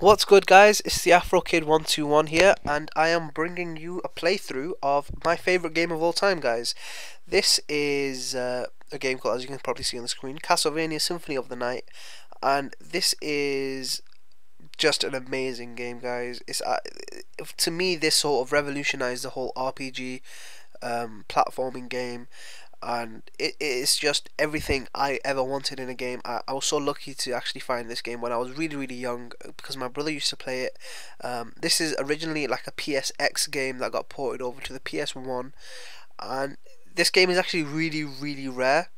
What's good, guys? It's the Afro Kid 121 here, and I am bringing you a playthrough of my favorite game of all time, guys. This is a game called, as you can probably see on the screen, Castlevania Symphony of the Night, and this is just an amazing game, guys. It's to me, this sort of revolutionized the whole RPG platforming game, and it's just everything I ever wanted in a game. I was so lucky to actually find this game when I was really young, because my brother used to play it. This is originally like a PSX game that got ported over to the PS1, and this game is actually really rare.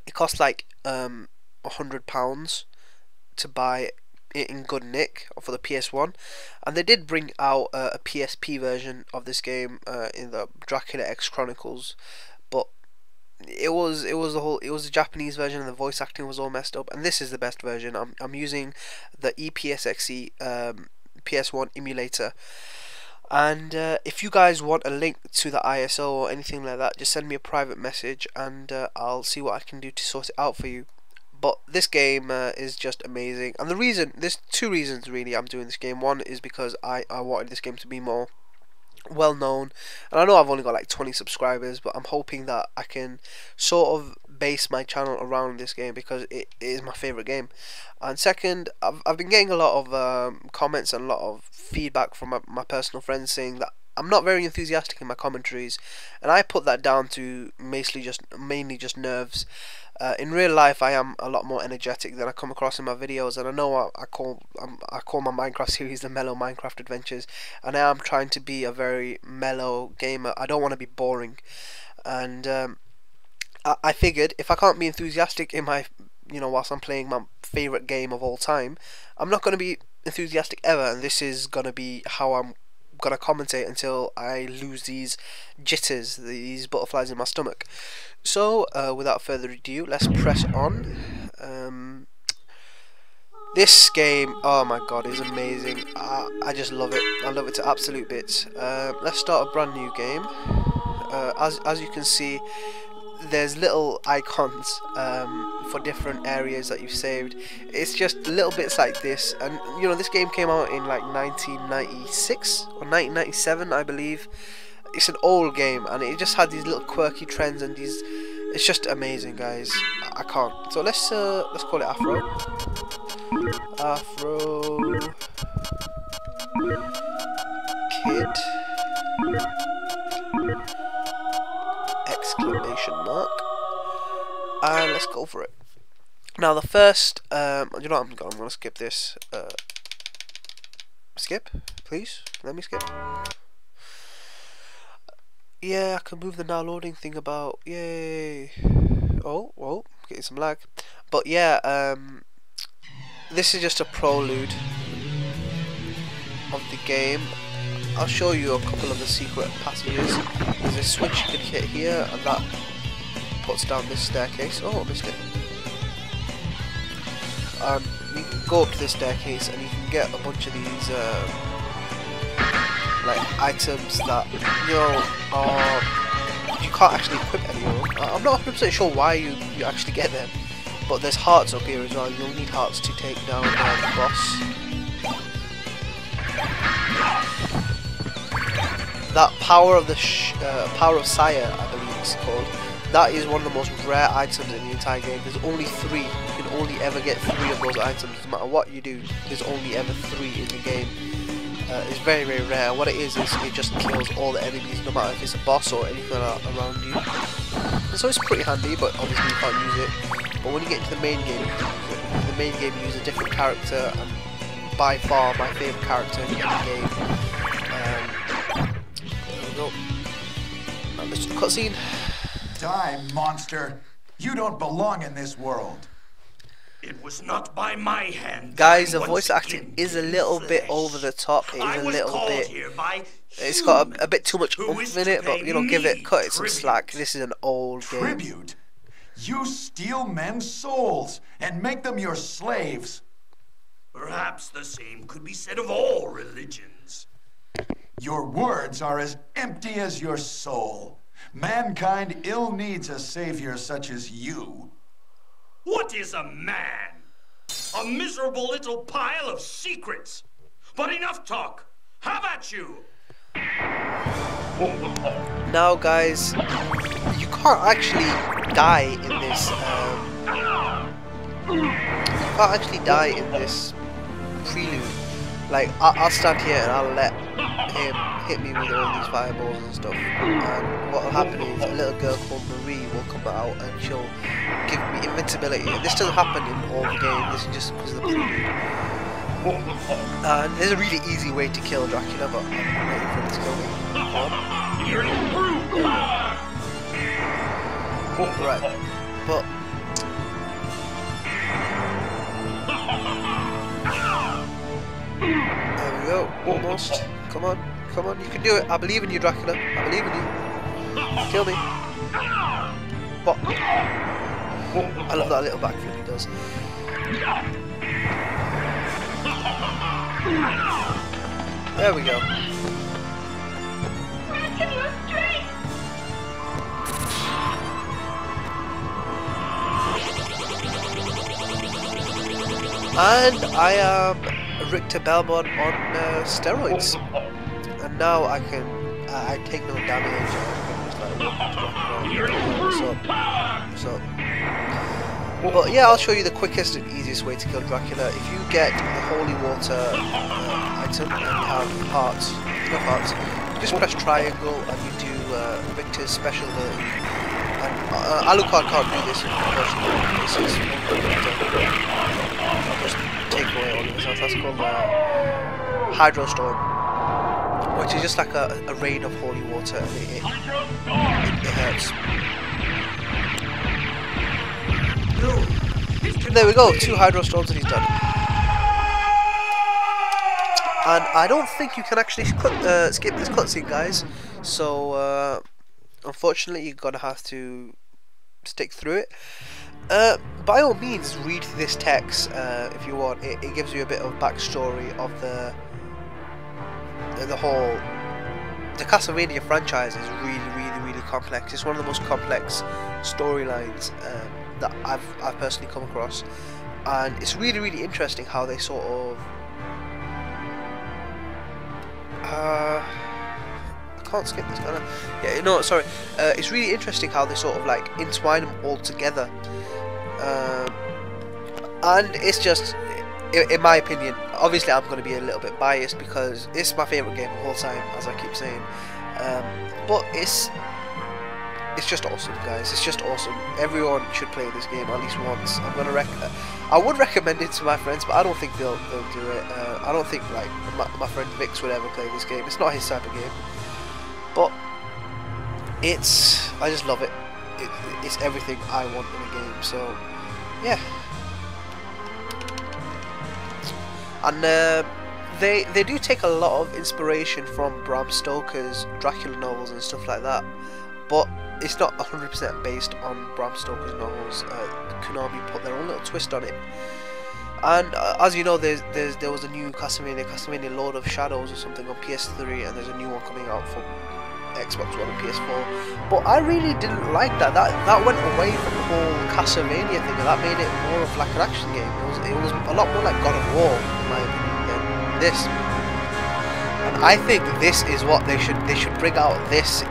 It costs like £100 to buy it in good nick for the PS1, and they did bring out a PSP version of this game in the Dracula X Chronicles, but it was the Japanese version, and the voice acting was all messed up. And this is the best version. I'm using the EPSXE PS1 emulator. And if you guys want a link to the ISO or anything like that, just send me a private message, and I'll see what I can do to sort it out for you. But this game is just amazing, and there's two reasons really I'm doing this game. One is because I wanted this game to be more well known, and I know I've only got like 20 subscribers, but I'm hoping that I can sort of base my channel around this game because it is my favorite game. And second, I've been getting a lot of comments and a lot of feedback from my personal friends saying that I'm not very enthusiastic in my commentaries, and I put that down to mainly just nerves. In real life, I am a lot more energetic than I come across in my videos, and I know I call my Minecraft series the Mellow Minecraft Adventures, and I am trying to be a very mellow gamer. I don't want to be boring, and I figured if I can't be enthusiastic in my, whilst I'm playing my favorite game of all time, I'm not going to be enthusiastic ever, and this is going to be how I'm gonna commentate until I lose these jitters, these butterflies in my stomach. So without further ado, let's press on. This game, oh my god, is amazing. I just love it. I love it to absolute bits. Let's start a brand new game. As you can see, there's little icons for different areas that you've saved. It's just little bits like this, and this game came out in like 1996 or 1997, I believe. It's an old game, and it just had these little quirky trends, and it's just amazing, guys. I can't. So let's call it Afro Kid exclamation mark, and let's go for it. Now the first, I'm gonna skip this. Skip, please. Let me skip. Yeah, I can move the now loading thing about. Yay! Oh, getting some lag. But yeah, this is just a prelude of the game. I'll show you a couple of the secret passages. There's a switch you can hit here, and that puts down this staircase. Oh, I missed it. You can go up to this staircase, and you can get a bunch of these like items that you can't actually equip anymore. I'm not 100% sure why you actually get them, but there's hearts up here as well. You'll need hearts to take down the boss. That power of power of Sire, I believe it's called. That is one of the most rare items in the entire game. There's only 3. You can only ever get 3 of those items. No matter what you do, there's only ever 3 in the game. It's very rare. What it is it just kills all the enemies, no matter if it's a boss or anything around you. And so it's pretty handy, but obviously you can't use it. But when you get into the main game, you can use it. In the main game, you use a different character, and by far my favourite character in the game. There we go. Now let's do the cutscene. Die, monster! You don't belong in this world. It was not by my hand. Guys, the voice acting is a little bit over the top. It is a little bit. It's got a bit too much oomph in it, but cut it some slack. This is an old game. Tribute? You steal men's souls and make them your slaves. Perhaps the same could be said of all religions. Your words are as empty as your soul. Mankind ill needs a savior such as you. What is a man? A miserable little pile of secrets. But enough talk. Have at you. Now, guys, you can't actually die in this. You can't actually die in this prelude. Like, I'll stand here and I'll let him hit me with all these fireballs and stuff. And what will happen is a little girl called Marie will come out and she'll give me invincibility. And this doesn't happen in all the game. This is just because of the prelude. And there's a really easy way to kill Dracula, but I'm waiting for him to kill me. Right, but there we go, almost. Come on, come on, you can do it. I believe in you, Dracula. I believe in you. Kill me. What? I love that little backflip he does. There we go. And I am Richter Belmont on steroids, and now I can I take no damage. So, but yeah, I'll show you the quickest and easiest way to kill Dracula. If you get the holy water item and you have hearts, enough hearts, you just press triangle and you do Richter's special ability. And Alucard can't do this, unfortunately. This is I'll just take away all of this. That's called Hydrostorm, which is just like a rain of holy water, and it hurts. There we go, 2 Hydrostorms and he's done. And I don't think you can actually skip this cutscene, guys. So unfortunately, you're gonna have to stick through it. By all means, read this text if you want. It gives you a bit of backstory of the whole. The Castlevania franchise is really complex. It's one of the most complex storylines that I've personally come across, and it's really interesting how they sort of. I can't skip this, can I? Yeah, no, sorry. It's really interesting how they sort of like entwine them all together, and it's just, in my opinion, obviously I'm going to be a little bit biased because it's my favourite game of all time, as I keep saying. But it's just awesome, guys. It's just awesome. Everyone should play this game at least once. I would recommend it to my friends, but I don't think they'll do it. I don't think like my friend Vix would ever play this game. It's not his type of game. But I just love it. It's everything I want in a game. So yeah. And they do take a lot of inspiration from Bram Stoker's Dracula novels and stuff like that, but it's not 100% based on Bram Stoker's novels. Konami put their own little twist on it. And as you know, there was a new Castlevania Lord of Shadows or something on PS3, and there's a new one coming out for Xbox One and PS4. But I really didn't like that. That went away from the whole Castlevania thing, and that made it more of like an action game. It was a lot more like God of War, in my opinion, than this. And I think this is what they should bring out this in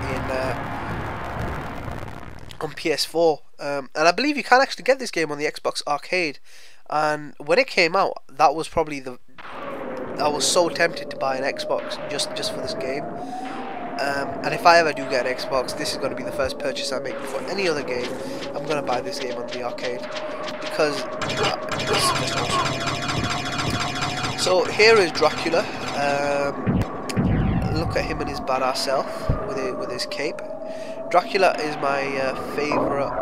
on PS4. And I believe you can actually get this game on the Xbox Arcade. And when it came out, that was probably I was so tempted to buy an Xbox just for this game. And if I ever do get an Xbox, this is going to be the first purchase I make before any other game. I'm going to buy this game on the arcade because it's just awesome. So here is Dracula. Look at him and his badass self with his cape. Dracula is my favourite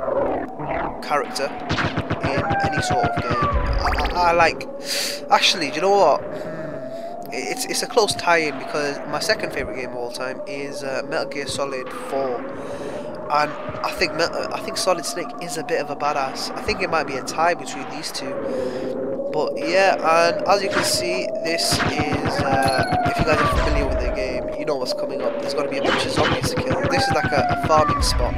character in any sort of game. I like. Actually, do you know what? It's a close tie-in because my second favourite game of all time is Metal Gear Solid 4, and I think Solid Snake is a bit of a badass. I think it might be a tie between these two. But yeah, and as you can see, this is if you guys are familiar with the game, you know what's coming up. There's going to be a bunch of zombies to kill. This is like a farming spot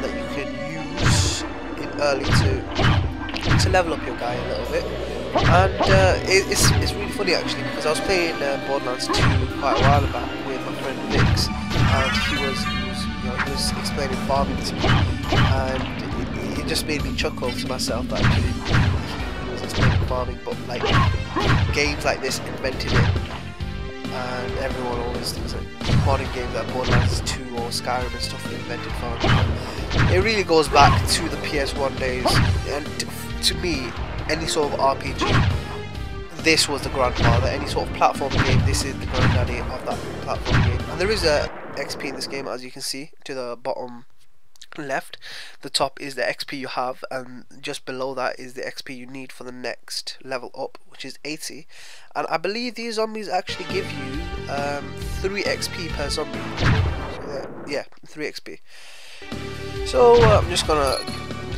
that you can use in early to to level up your guy a little bit. And it's really funny actually, because I was playing Borderlands 2 quite a while back with my friend Vix, and he was explaining farming to me, and it just made me chuckle to myself that actually he was explaining farming, but like games like this invented it, and everyone always thinks like modern games like Borderlands 2 or Skyrim and stuff invented farming. It really goes back to the PS1 days, and to me, any sort of RPG, this was the grandfather. Any sort of platform game, this is the granddaddy of that platform game. And there is a XP in this game, as you can see to the bottom left. The top is the XP you have, and just below that is the XP you need for the next level up, which is 80. And I believe these zombies actually give you 3 XP per zombie. So yeah, 3 XP. So I'm just gonna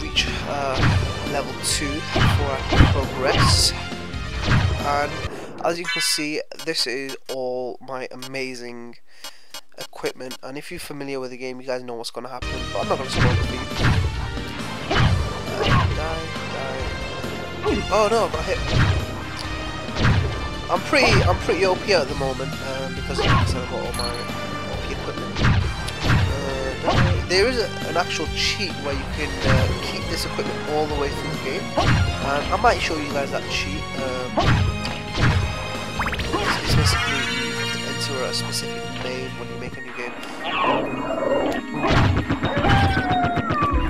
reach level 2 before I progress. And as you can see, this is all my amazing equipment, and if you're familiar with the game, you guys know what's going to happen, but I'm not going to spoil it for you. Die. Oh no, I got hit. I'm pretty OP at the moment, because I've got all my OP equipment. There is an actual cheat where you can keep this equipment all the way through the game, and I might show you guys that cheat. It's basically you have to enter a specific name when you make a new game.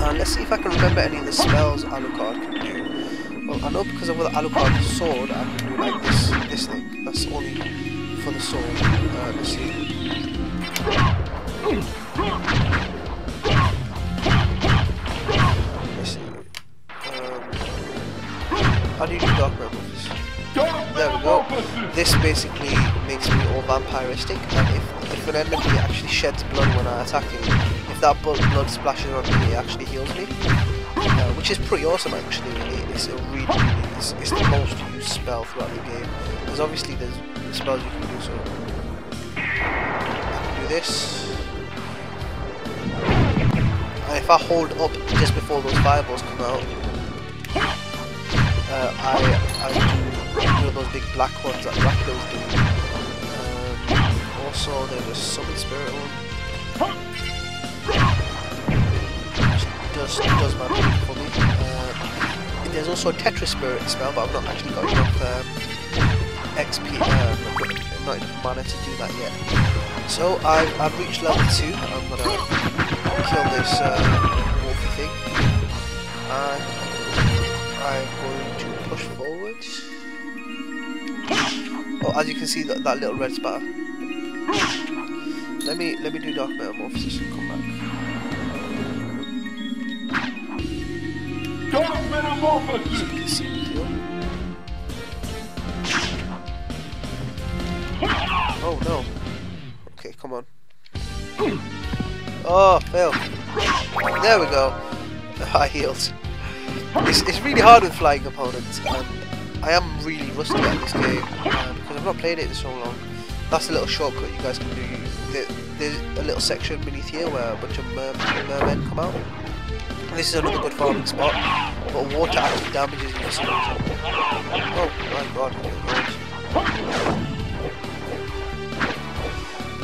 And let's see if I can remember any of the spells Alucard can do. Well, I know because I've got the Alucard sword, I can do like this thing. That's only for the sword. Let's see. How do you do dark realm with this? There we go. This basically makes me all vampiristic, and if an enemy actually sheds blood when I attack him, if that blood splashes on me, it actually heals me, which is pretty awesome actually. It's a it's the most used spell throughout the game. Because obviously there's spells you can do, so I can do this. And if I hold up just before those fireballs come out, I do those big black ones that Rakdos do. Also, there's a summon spirit one. Which does my bidding for me. There's also a Tetris spirit spell, but I've not actually got enough XP, not enough mana to do that yet. So I've reached level 2. I'm gonna kill this wolfy thing, and I'm going to push forward. Oh, as you can see, that little red spatter. Let me do dark metamorphosis and come back. Dark metamorphosis. So you can see me here. Oh no. Okay, come on. Oh, fail. There we go. I healed. It's really hard with flying opponents, and I am really rusty at this game because I've not played it in so long. That's a little shortcut you guys can do. There's a little section beneath here where a bunch of mermen come out. And this is another good farming spot, but water actually damages you for some reason. Oh my god.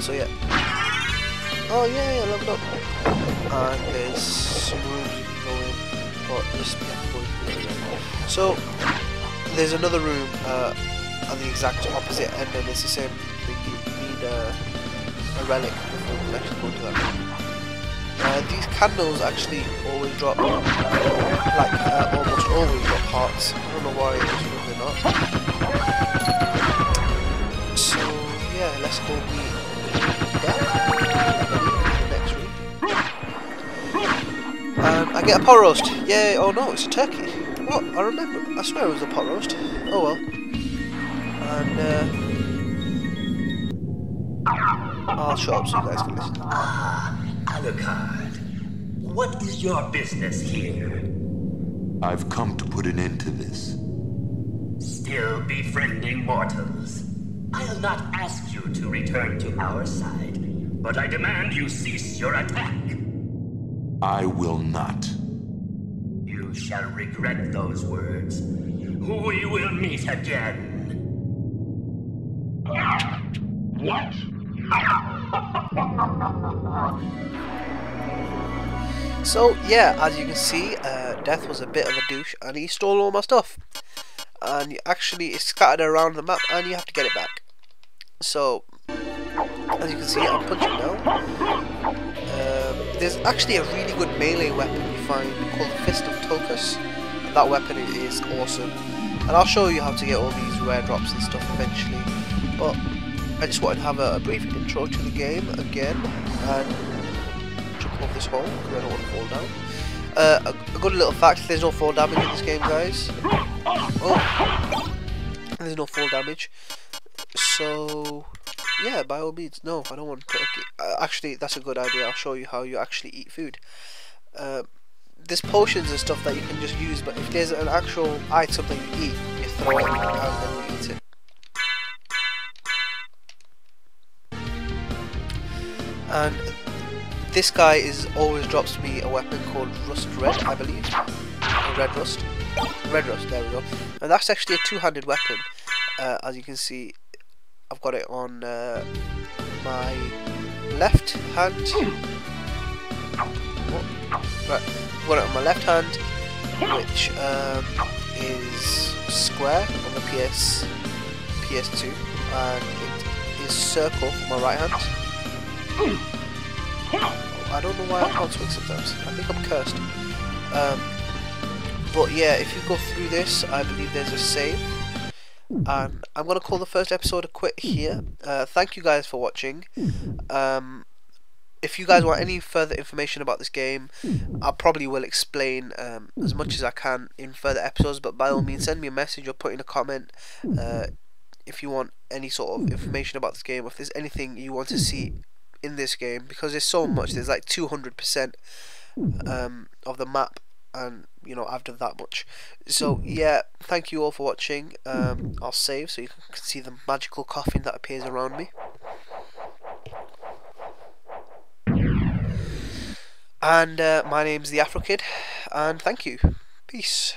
So yeah. Oh yeah, leveled up. And there's some rooms you can go in. So there's another room on the exact opposite end, and it's the same thing. You need a relic before you can actually go to that room. These candles actually always drop, like almost always drop hearts. I don't know why this room they're not. So yeah, let's go meet that. The next room. And I get a pot roast. Yay! Oh no, it's a turkey. What? I remember. I swear it was a pot roast. Oh well. And I'll shut up so you guys can listen. Alucard, what is your business here? I've come to put an end to this. Still befriending mortals? I'll not ask you to return to our side, but I demand you cease your attack. I will not. You shall regret those words. We will meet again. What? So yeah, as you can see, Death was a bit of a douche and he stole all my stuff. And it's scattered around the map and you have to get it back. So, as you can see, I'm punching now. There's actually a really good melee weapon you find called the Fist of Tokus. And that weapon is awesome. And I'll show you how to get all these rare drops and stuff eventually. But I just wanted to have a brief intro to the game again. And jump off this hole because I don't want to fall down. A good little fact, there's no fall damage in this game, guys. Oh, there's no fall damage. So yeah, by all means, no, I don't want turkey. Actually, that's a good idea. I'll show you how you actually eat food. There's potions and stuff that you can just use, but if there's an actual item that you eat, you throw it out and then you eat it. And this guy always drops me a weapon called Rust Red, I believe. Red Rust. Red Rust, there we go. And that's actually a two-handed weapon. As you can see, I've got it on my left hand. Right, I've got it on my left hand, which is square on the PS2, and it is circle for my right hand. I don't know why I can't swing sometimes. I think I'm cursed. But yeah, if you go through this, I believe there's a save. And I'm going to call the first episode a quit here. Thank you guys for watching. If you guys want any further information about this game, I probably will explain as much as I can in further episodes, but by all means send me a message or put in a comment if you want any sort of information about this game, or if there's anything you want to see in this game, because there's so much. There's like 200% of the map, and you know, I've done that much. So yeah, thank you all for watching. I'll save so you can see the magical coffin that appears around me. And my name's the Afro Kid, and thank you. Peace.